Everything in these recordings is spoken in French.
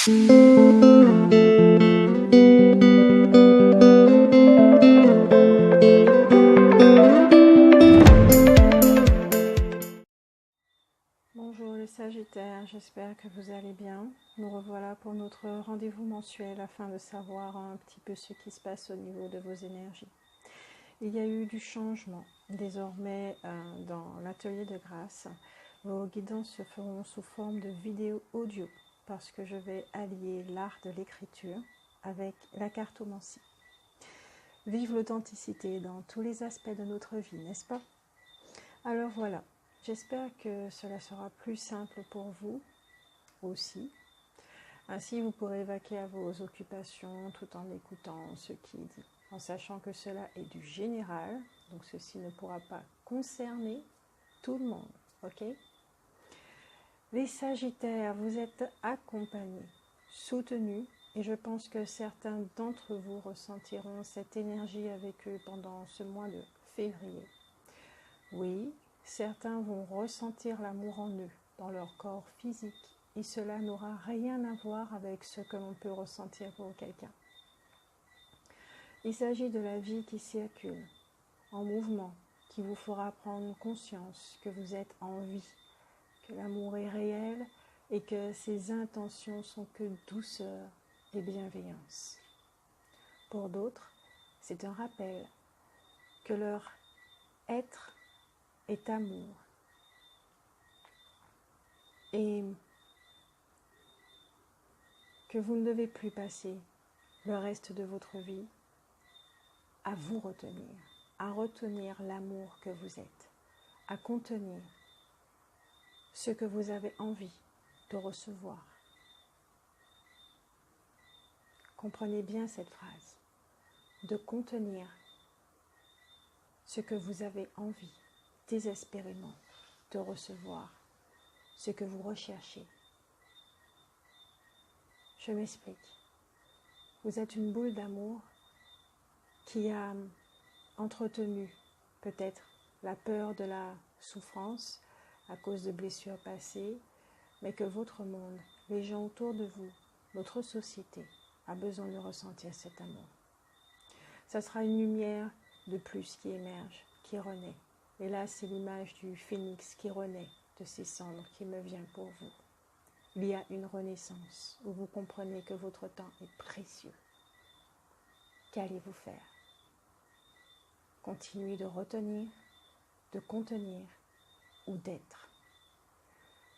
Bonjour les Sagittaires, j'espère que vous allez bien. Nous revoilà pour notre rendez-vous mensuel afin de savoir un petit peu ce qui se passe au niveau de vos énergies. Il y a eu du changement. Désormais, dans l'atelier de grâce, vos guidances se feront sous forme de vidéo audio parce que je vais allier l'art de l'écriture avec la cartomancie. Vive l'authenticité dans tous les aspects de notre vie, n'est-ce pas? Alors voilà, j'espère que cela sera plus simple pour vous aussi. Ainsi, vous pourrez vaquer à vos occupations tout en écoutant ce qui est dit, en sachant que cela est du général, donc ceci ne pourra pas concerner tout le monde, ok? Les Sagittaires, vous êtes accompagnés, soutenus, et je pense que certains d'entre vous ressentiront cette énergie avec eux pendant ce mois de février. Oui, certains vont ressentir l'amour en eux, dans leur corps physique, et cela n'aura rien à voir avec ce que l'on peut ressentir pour quelqu'un. Il s'agit de la vie qui circule, en mouvement, qui vous fera prendre conscience que vous êtes en vie, que l'amour est réel et que ses intentions sont que douceur et bienveillance. Pour d'autres, c'est un rappel que leur être est amour et que vous ne devez plus passer le reste de votre vie à vous retenir, à retenir l'amour que vous êtes, à contenir ce que vous avez envie de recevoir. Comprenez bien cette phrase, de contenir ce que vous avez envie désespérément de recevoir, ce que vous recherchez. Je m'explique. Vous êtes une boule d'amour qui a entretenu peut-être la peur de la souffrance à cause de blessures passées, mais que votre monde, les gens autour de vous, votre société a besoin de ressentir cet amour. Ça sera une lumière de plus qui émerge, qui renaît. Et là, c'est l'image du phénix qui renaît de ses cendres qui me vient pour vous. Il y a une renaissance où vous comprenez que votre temps est précieux. Qu'allez-vous faire? Continuer de retenir, de contenir ou d'être.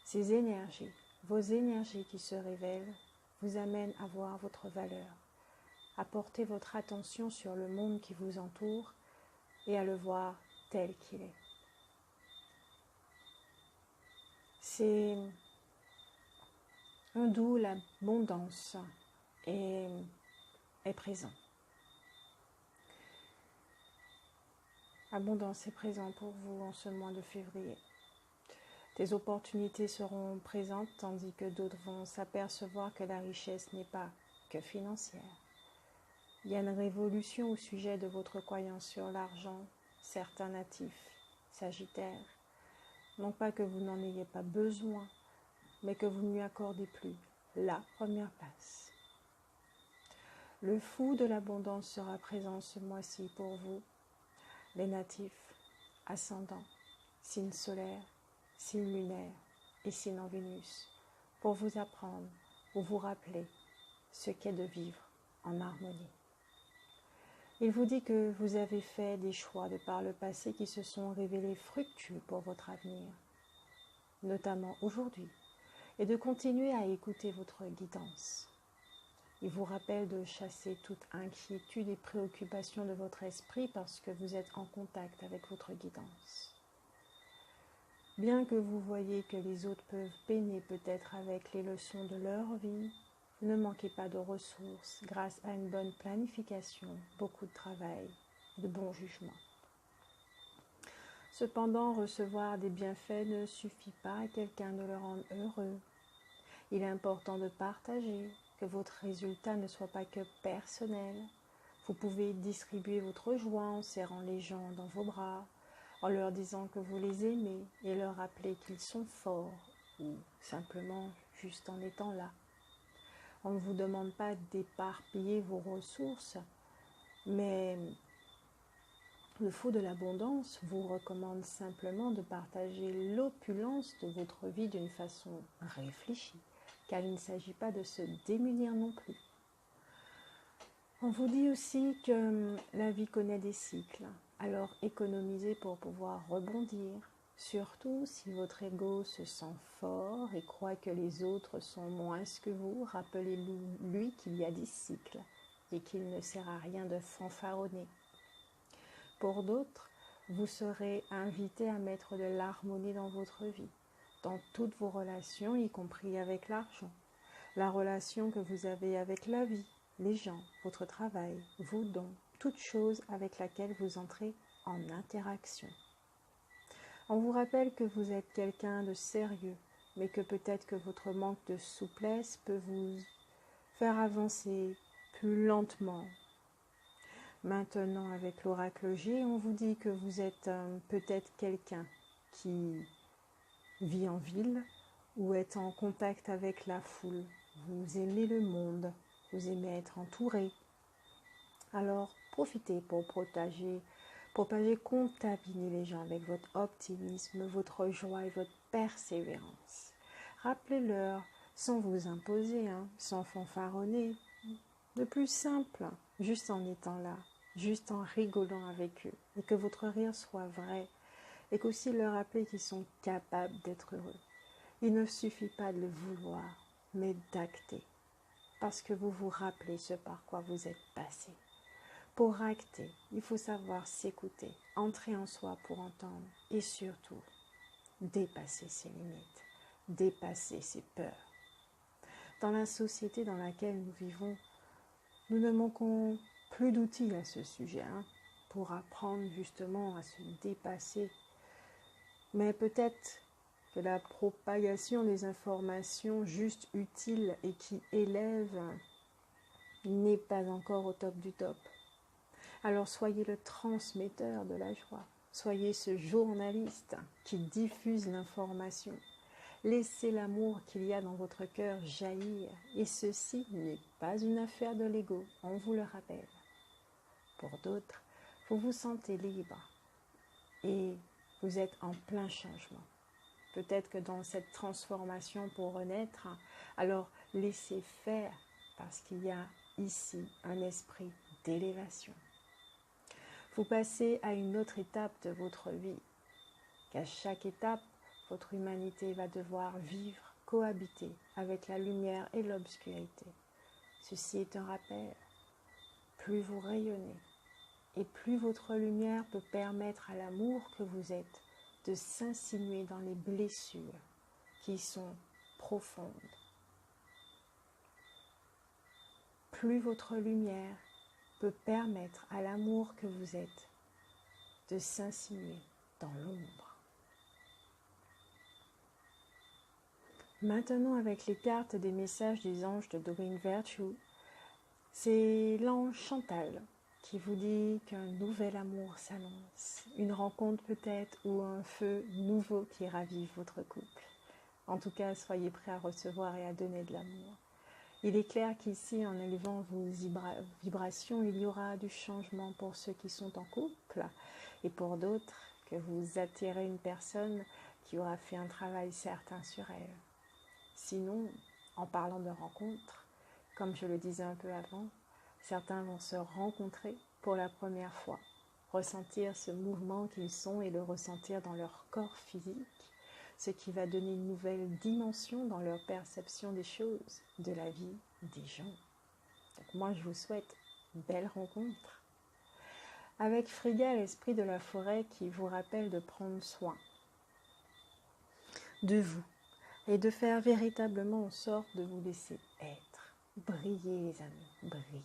Ces énergies, vos énergies qui se révèlent, vous amènent à voir votre valeur, à porter votre attention sur le monde qui vous entoure et à le voir tel qu'il est. C'est un d'où l'abondance est présent. Abondance est présent pour vous en ce mois de février. Des opportunités seront présentes tandis que d'autres vont s'apercevoir que la richesse n'est pas que financière. Il y a une révolution au sujet de votre croyance sur l'argent. Certains natifs, Sagittaires, non pas que vous n'en ayez pas besoin, mais que vous ne lui accordez plus la première place. Le fou de l'abondance sera présent ce mois-ci pour vous, les natifs, ascendants, signe solaire, signe lunaire et signe en Vénus, pour vous apprendre ou vous rappeler ce qu'est de vivre en harmonie. Il vous dit que vous avez fait des choix de par le passé qui se sont révélés fructueux pour votre avenir, notamment aujourd'hui, et de continuer à écouter votre guidance. Il vous rappelle de chasser toute inquiétude et préoccupation de votre esprit parce que vous êtes en contact avec votre guidance. Bien que vous voyez que les autres peuvent peiner peut-être avec les leçons de leur vie, ne manquez pas de ressources grâce à une bonne planification, beaucoup de travail, de bon jugement. Cependant, recevoir des bienfaits ne suffit pas à quelqu'un de le rendre heureux. Il est important de partager, que votre résultat ne soit pas que personnel. Vous pouvez distribuer votre joie en serrant les gens dans vos bras, en leur disant que vous les aimez et leur rappeler qu'ils sont forts ou simplement juste en étant là. On ne vous demande pas d'éparpiller vos ressources, mais le fou de l'abondance vous recommande simplement de partager l'opulence de votre vie d'une façon réfléchie, car il ne s'agit pas de se démunir non plus. On vous dit aussi que la vie connaît des cycles, alors économisez pour pouvoir rebondir, surtout si votre ego se sent fort et croit que les autres sont moins que vous. Rappelez-lui qu'il y a des cycles et qu'il ne sert à rien de fanfaronner. Pour d'autres, vous serez invité à mettre de l'harmonie dans votre vie, dans toutes vos relations, y compris avec l'argent, la relation que vous avez avec la vie, les gens, votre travail, vos dons, toute chose avec laquelle vous entrez en interaction. On vous rappelle que vous êtes quelqu'un de sérieux, mais que peut-être que votre manque de souplesse peut vous faire avancer plus lentement. Maintenant, avec l'oracle G, on vous dit que vous êtes peut-être quelqu'un qui vit en ville ou est en contact avec la foule. Vous aimez le monde, vous aimez être entouré. Alors, profitez pour contaminer les gens avec votre optimisme, votre joie et votre persévérance. Rappelez-leur, sans vous imposer, sans fanfaronner, le plus simple, juste en étant là, juste en rigolant avec eux, et que votre rire soit vrai, et qu'aussi leur rappeler qu'ils sont capables d'être heureux. Il ne suffit pas de le vouloir, mais d'acter, parce que vous vous rappelez ce par quoi vous êtes passé. Pour acter, il faut savoir s'écouter, entrer en soi pour entendre, et surtout, dépasser ses limites, dépasser ses peurs. Dans la société dans laquelle nous vivons, nous ne manquons plus d'outils à ce sujet, pour apprendre justement à se dépasser. Mais peut-être que la propagation des informations juste utiles et qui élèvent n'est pas encore au top du top. Alors soyez le transmetteur de la joie, soyez ce journaliste qui diffuse l'information. Laissez l'amour qu'il y a dans votre cœur jaillir, et ceci n'est pas une affaire de l'ego, on vous le rappelle. Pour d'autres, vous vous sentez libre et vous êtes en plein changement. Peut-être que dans cette transformation pour renaître, alors laissez faire, parce qu'il y a ici un esprit d'élévation. Vous passez à une autre étape de votre vie, qu'à chaque étape, votre humanité va devoir vivre, cohabiter avec la lumière et l'obscurité. Ceci est un rappel. Plus vous rayonnez et plus votre lumière peut permettre à l'amour que vous êtes de s'insinuer dans les blessures qui sont profondes. Plus votre lumière peut permettre à l'amour que vous êtes de s'insinuer dans l'ombre. Maintenant, avec les cartes des messages des anges de Doreen Virtue, c'est l'ange Chantal qui vous dit qu'un nouvel amour s'annonce, une rencontre peut-être ou un feu nouveau qui ravive votre couple. En tout cas, soyez prêts à recevoir et à donner de l'amour. Il est clair qu'ici, en élevant vos vibrations, il y aura du changement pour ceux qui sont en couple et pour d'autres, que vous attirez une personne qui aura fait un travail certain sur elle. Sinon, en parlant de rencontres, comme je le disais un peu avant, certains vont se rencontrer pour la première fois, ressentir ce mouvement qu'ils sont et le ressentir dans leur corps physique, ce qui va donner une nouvelle dimension dans leur perception des choses, de la vie, des gens. Donc moi, je vous souhaite une belle rencontre. Avec Frigga, l'esprit de la forêt qui vous rappelle de prendre soin de vous et de faire véritablement en sorte de vous laisser être. Brillez les amis, brillez.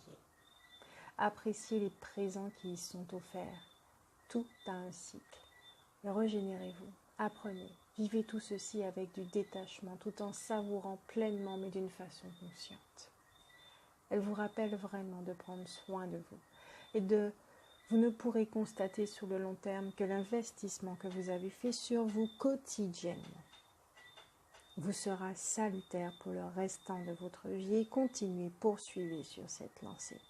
Appréciez les présents qui y sont offerts. Tout a un cycle. Régénérez-vous, apprenez, vivez tout ceci avec du détachement, tout en savourant pleinement, mais d'une façon consciente. Elle vous rappelle vraiment de prendre soin de vous. Et vous ne pourrez constater sur le long terme que l'investissement que vous avez fait sur vous quotidiennement vous sera salutaire pour le restant de votre vie et continuez, poursuivez sur cette lancée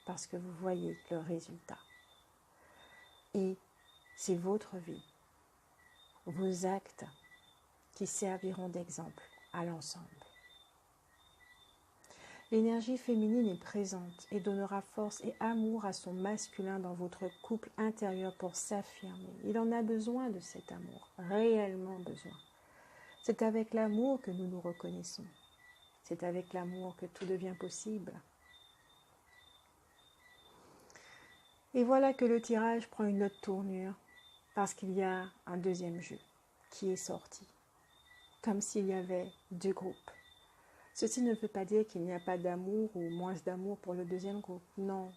parce que vous voyez le résultat. Et c'est votre vie, vos actes qui serviront d'exemple à l'ensemble. L'énergie féminine est présente et donnera force et amour à son masculin dans votre couple intérieur pour s'affirmer. Il en a besoin de cet amour, réellement besoin. C'est avec l'amour que nous nous reconnaissons. C'est avec l'amour que tout devient possible. Et voilà que le tirage prend une autre tournure parce qu'il y a un deuxième jeu qui est sorti, comme s'il y avait deux groupes. Ceci ne veut pas dire qu'il n'y a pas d'amour ou moins d'amour pour le deuxième groupe. Non,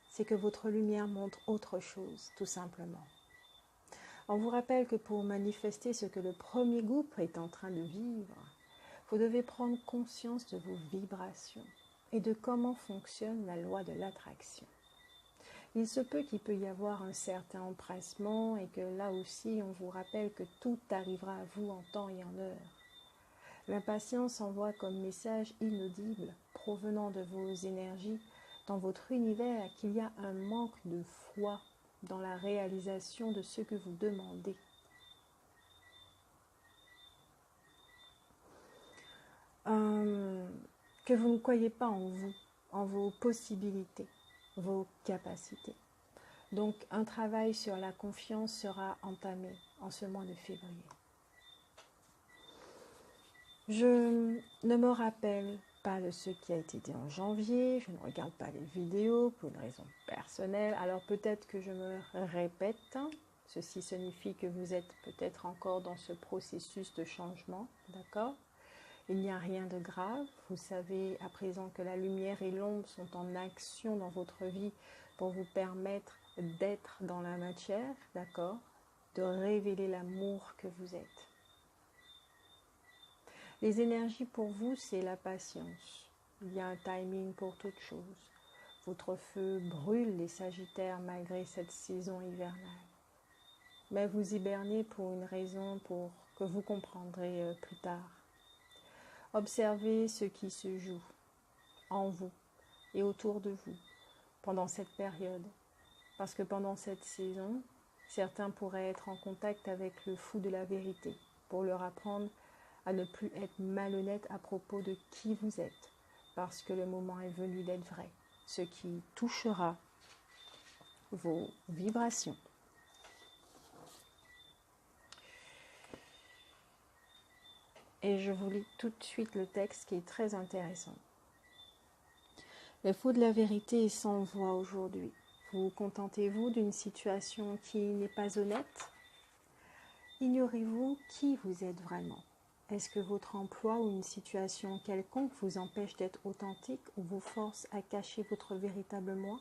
c'est que votre lumière montre autre chose, tout simplement. On vous rappelle que pour manifester ce que le premier groupe est en train de vivre, vous devez prendre conscience de vos vibrations et de comment fonctionne la loi de l'attraction. Il se peut qu'il peut y avoir un certain empressement et que là aussi on vous rappelle que tout arrivera à vous en temps et en heure. L'impatience envoie comme message inaudible provenant de vos énergies dans votre univers qu'il y a un manque de foi dans la réalisation de ce que vous demandez. Que vous ne croyez pas en vous, en vos possibilités, vos capacités. Donc un travail sur la confiance sera entamé en ce mois de février. Je ne me rappelle pas de ce qui a été dit en janvier, je ne regarde pas les vidéos pour une raison personnelle, alors peut-être que je me répète, ceci signifie que vous êtes peut-être encore dans ce processus de changement, d'accord ? Il n'y a rien de grave, vous savez à présent que la lumière et l'ombre sont en action dans votre vie pour vous permettre d'être dans la matière, d'accord ? De révéler l'amour que vous êtes. Les énergies pour vous, c'est la patience. Il y a un timing pour toute chose. Votre feu brûle les Sagittaires malgré cette saison hivernale. Mais vous hibernez pour une raison que vous comprendrez plus tard. Observez ce qui se joue en vous et autour de vous pendant cette période. Parce que pendant cette saison, certains pourraient être en contact avec le fou de la vérité pour leur apprendre à ne plus être malhonnête à propos de qui vous êtes, parce que le moment est venu d'être vrai, ce qui touchera vos vibrations. Et je vous lis tout de suite le texte qui est très intéressant. Le fou de la vérité est sans voix aujourd'hui. Vous contentez-vous d'une situation qui n'est pas honnête ? Ignorez-vous qui vous êtes vraiment ? Est-ce que votre emploi ou une situation quelconque vous empêche d'être authentique ou vous force à cacher votre véritable moi ?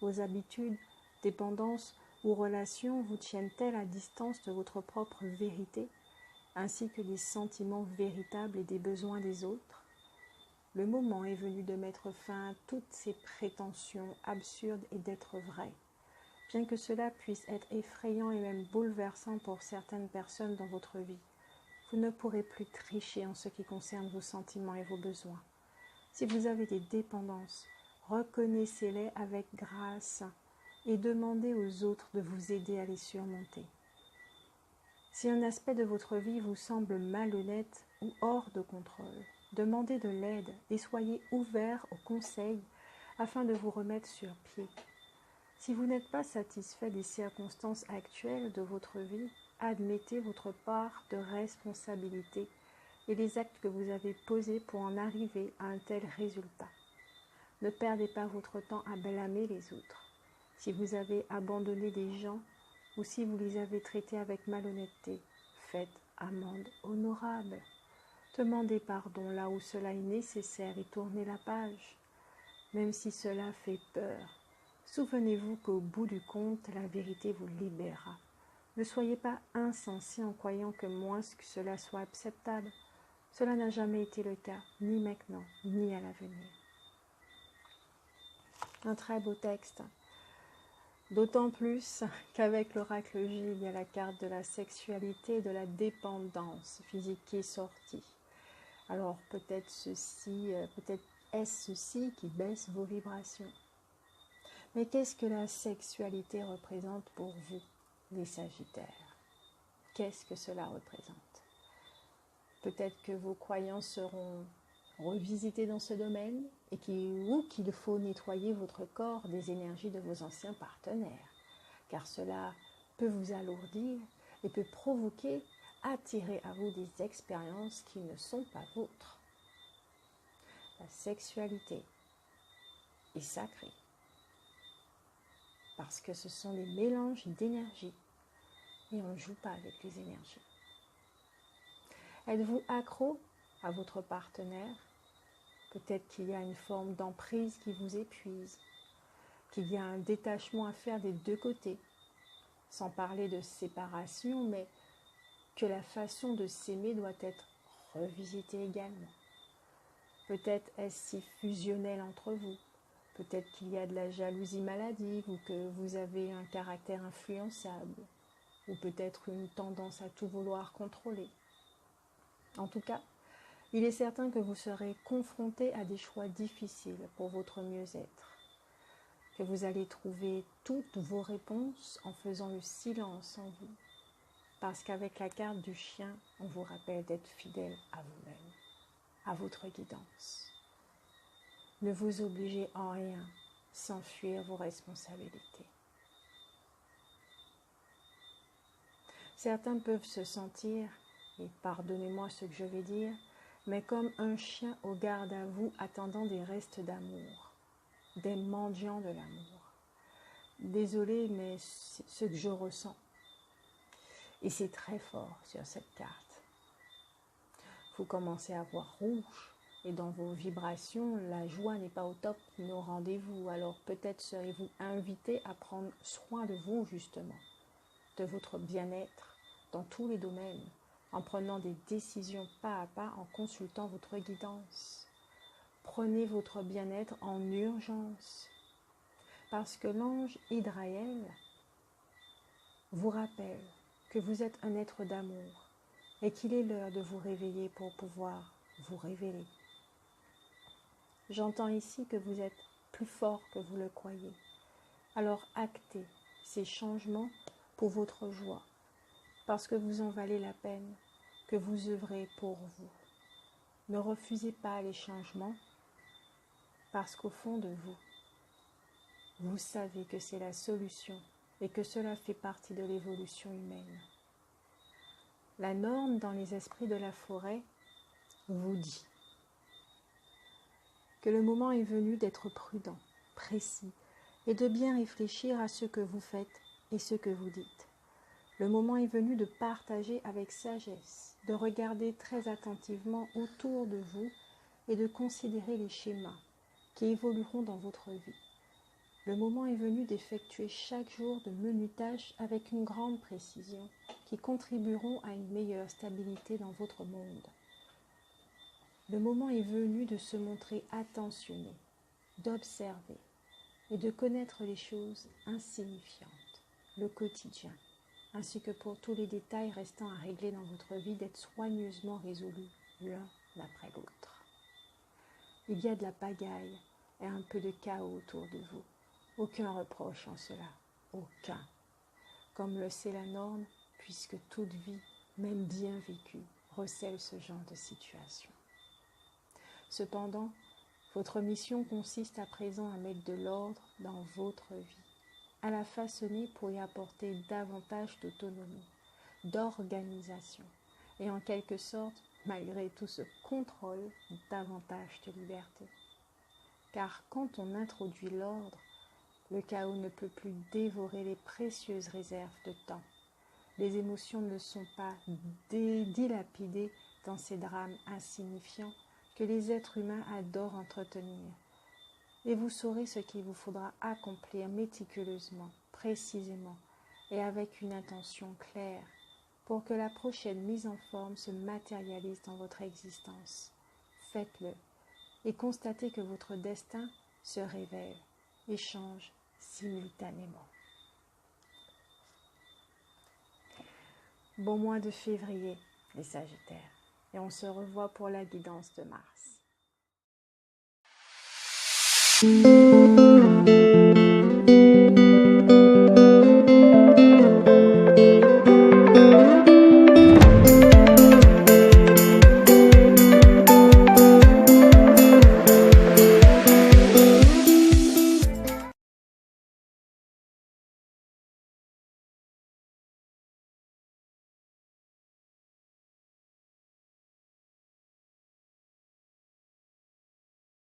Vos habitudes, dépendances ou relations vous tiennent-elles à distance de votre propre vérité, ainsi que des sentiments véritables et des besoins des autres ? Le moment est venu de mettre fin à toutes ces prétentions absurdes et d'être vrai. Bien que cela puisse être effrayant et même bouleversant pour certaines personnes dans votre vie, vous ne pourrez plus tricher en ce qui concerne vos sentiments et vos besoins. Si vous avez des dépendances, reconnaissez-les avec grâce et demandez aux autres de vous aider à les surmonter. Si un aspect de votre vie vous semble malhonnête ou hors de contrôle, demandez de l'aide et soyez ouvert aux conseils afin de vous remettre sur pied. Si vous n'êtes pas satisfait des circonstances actuelles de votre vie, admettez votre part de responsabilité et les actes que vous avez posés pour en arriver à un tel résultat. Ne perdez pas votre temps à blâmer les autres. Si vous avez abandonné des gens ou si vous les avez traités avec malhonnêteté, faites amende honorable. Demandez pardon là où cela est nécessaire et tournez la page. Même si cela fait peur, souvenez-vous qu'au bout du compte, la vérité vous libérera. Ne soyez pas insensé en croyant que moins que cela soit acceptable. Cela n'a jamais été le cas, ni maintenant, ni à l'avenir. Un très beau texte. D'autant plus qu'avec l'oracle J, il y a la carte de la sexualité et de la dépendance physique qui est sortie. Alors peut-être est-ce ceci qui baisse vos vibrations. Mais qu'est-ce que la sexualité représente pour vous, les Sagittaires? Qu'est-ce que cela représente? Peut-être que vos croyances seront revisitées dans ce domaine et qu'il faut nettoyer votre corps des énergies de vos anciens partenaires, car cela peut vous alourdir et peut provoquer, attirer à vous des expériences qui ne sont pas vôtres. La sexualité est sacrée, parce que ce sont des mélanges d'énergie et on ne joue pas avec les énergies. Êtes-vous accro à votre partenaire? Peut-être qu'il y a une forme d'emprise qui vous épuise, qu'il y a un détachement à faire des deux côtés, sans parler de séparation, mais que la façon de s'aimer doit être revisitée également. Peut-être est-ce si fusionnel entre vous, peut-être qu'il y a de la jalousie maladive ou que vous avez un caractère influençable, ou peut-être une tendance à tout vouloir contrôler. En tout cas, il est certain que vous serez confronté à des choix difficiles pour votre mieux-être, que vous allez trouver toutes vos réponses en faisant le silence en vous, parce qu'avec la carte du chien, on vous rappelle d'être fidèle à vous-même, à votre guidance. Ne vous obligez en rien, sans fuir vos responsabilités. Certains peuvent se sentir, et pardonnez-moi ce que je vais dire, mais comme un chien au garde à vous attendant des restes d'amour, des mendiants de l'amour. Désolée, mais c'est ce que je ressens. Et c'est très fort sur cette carte. Vous commencez à voir rouge, et dans vos vibrations, la joie n'est pas au top ni au rendez-vous. Alors peut-être serez-vous invité à prendre soin de vous, justement, de votre bien-être dans tous les domaines, en prenant des décisions pas à pas, en consultant votre guidance. Prenez votre bien-être en urgence, parce que l'ange Hydraël vous rappelle que vous êtes un être d'amour et qu'il est l'heure de vous réveiller pour pouvoir vous révéler. J'entends ici que vous êtes plus fort que vous le croyez. Alors actez ces changements pour votre joie, parce que vous en valez la peine, que vous œuvrez pour vous. Ne refusez pas les changements, parce qu'au fond de vous, vous savez que c'est la solution et que cela fait partie de l'évolution humaine. La norme dans les esprits de la forêt vous dit que le moment est venu d'être prudent, précis et de bien réfléchir à ce que vous faites et ce que vous dites. Le moment est venu de partager avec sagesse, de regarder très attentivement autour de vous et de considérer les schémas qui évolueront dans votre vie. Le moment est venu d'effectuer chaque jour de menues tâches avec une grande précision qui contribueront à une meilleure stabilité dans votre monde. Le moment est venu de se montrer attentionné, d'observer et de connaître les choses insignifiantes, le quotidien, ainsi que pour tous les détails restant à régler dans votre vie, d'être soigneusement résolus l'un après l'autre. Il y a de la pagaille et un peu de chaos autour de vous. Aucun reproche en cela, aucun. Comme le sait la norme, puisque toute vie, même bien vécue, recèle ce genre de situation. Cependant, votre mission consiste à présent à mettre de l'ordre dans votre vie, à la façonner pour y apporter davantage d'autonomie, d'organisation et en quelque sorte, malgré tout ce contrôle, davantage de liberté. Car quand on introduit l'ordre, le chaos ne peut plus dévorer les précieuses réserves de temps. Les émotions ne sont pas dilapidées dans ces drames insignifiants que les êtres humains adorent entretenir. Et vous saurez ce qu'il vous faudra accomplir méticuleusement, précisément et avec une intention claire pour que la prochaine mise en forme se matérialise dans votre existence. Faites-le et constatez que votre destin se révèle et change simultanément. Bon mois de février, les Sagittaires. Et on se revoit pour la guidance de Mars.